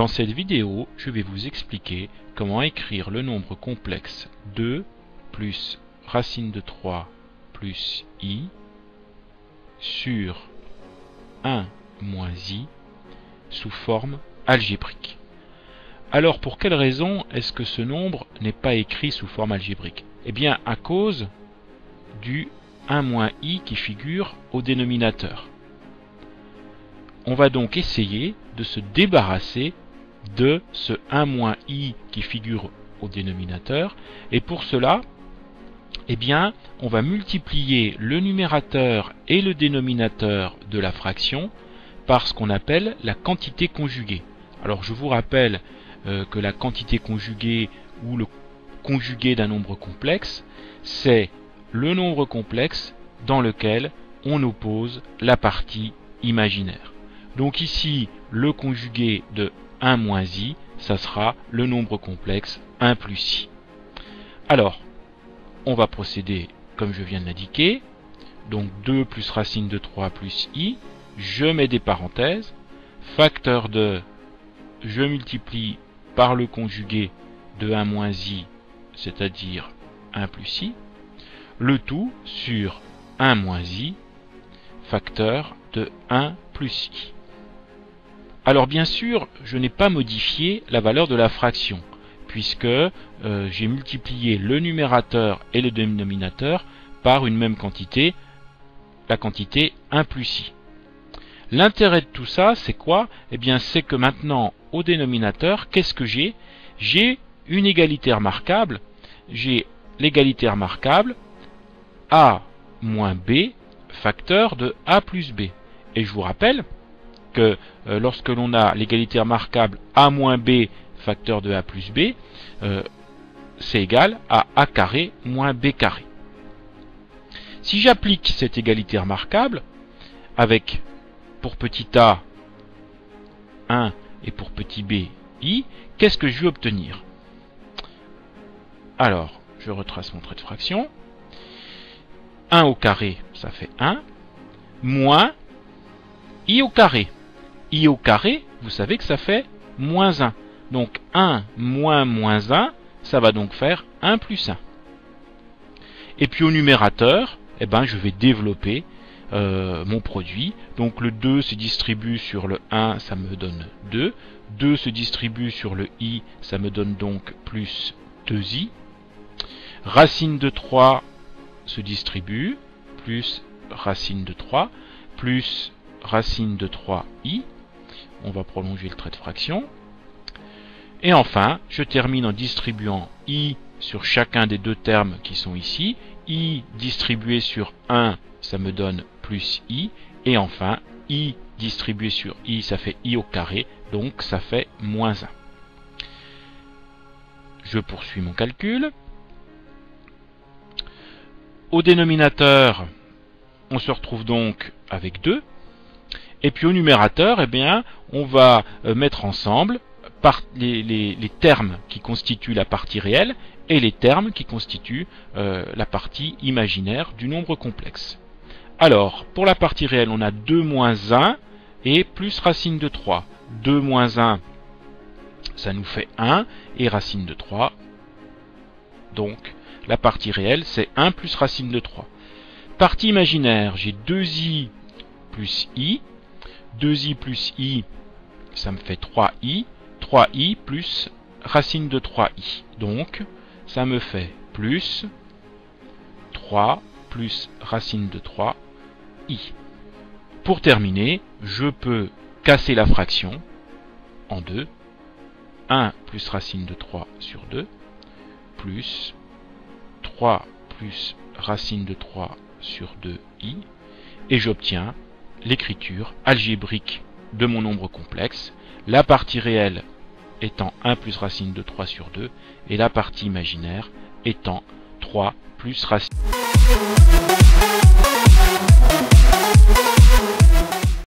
Dans cette vidéo, je vais vous expliquer comment écrire le nombre complexe 2 plus racine de 3 plus i sur 1 moins i sous forme algébrique. Alors pour quelle raison est-ce que ce nombre n'est pas écrit sous forme algébrique? Eh bien à cause du 1 moins i qui figure au dénominateur. On va donc essayer de se débarrasser de ce 1 moins i qui figure au dénominateur, et pour cela, eh bien, on va multiplier le numérateur et le dénominateur de la fraction par ce qu'on appelle la quantité conjuguée. Alors je vous rappelle que la quantité conjuguée ou le conjugué d'un nombre complexe, c'est le nombre complexe dans lequel on oppose la partie imaginaire. Donc ici, le conjugué de 1 moins i, ça sera le nombre complexe 1 plus i. Alors, on va procéder comme je viens de l'indiquer. Donc 2 plus racine de 3 plus i, je mets des parenthèses, facteur de, je multiplie par le conjugué de 1 moins i, c'est-à-dire 1 plus i, le tout sur 1 moins i, facteur de 1 plus i. Alors bien sûr, je n'ai pas modifié la valeur de la fraction, puisque j'ai multiplié le numérateur et le dénominateur par une même quantité, la quantité 1 plus i. L'intérêt de tout ça, c'est quoi? Eh bien, c'est que maintenant, au dénominateur, qu'est-ce que j'ai? J'ai une égalité remarquable. J'ai l'égalité remarquable a moins b, facteur de a plus b. Et je vous rappelle que lorsque l'on a l'égalité remarquable a moins b, facteur de a plus b, c'est égal à a carré moins b carré. Si j'applique cette égalité remarquable, avec pour petit a 1 et pour petit b i, qu'est-ce que je vais obtenir? Alors, je retrace mon trait de fraction. 1 au carré, ça fait 1, moins i au carré. I au carré, vous savez que ça fait moins 1. Donc 1 moins moins 1, ça va donc faire 1 plus 1. Et puis au numérateur, eh ben, je vais développer mon produit. Donc le 2 se distribue sur le 1, ça me donne 2. 2 se distribue sur le i, ça me donne donc plus 2i. Racine de 3 se distribue, plus racine de 3, plus racine de 3i. On va prolonger le trait de fraction. Et enfin, je termine en distribuant i sur chacun des deux termes qui sont ici. I distribué sur 1, ça me donne plus i. Et enfin, i distribué sur i, ça fait i au carré. Donc, ça fait moins 1. Je poursuis mon calcul. Au dénominateur, on se retrouve donc avec 2. Et puis au numérateur, eh bien, on va mettre ensemble les termes qui constituent la partie réelle et les termes qui constituent la partie imaginaire du nombre complexe. Alors, pour la partie réelle, on a 2 moins 1 et plus racine de 3. 2 moins 1, ça nous fait 1, et racine de 3. Donc, la partie réelle, c'est 1 plus racine de 3. Partie imaginaire, j'ai 2i plus i. 2i plus i, ça me fait 3i. 3i plus racine de 3i. Donc, ça me fait plus 3 plus racine de 3i. Pour terminer, je peux casser la fraction en deux. 1 plus racine de 3 sur 2, plus 3 plus racine de 3 sur 2i, et j'obtiens l'écriture algébrique de mon nombre complexe, la partie réelle étant 1 plus racine de 3 sur 2, et la partie imaginaire étant 3 plus racine.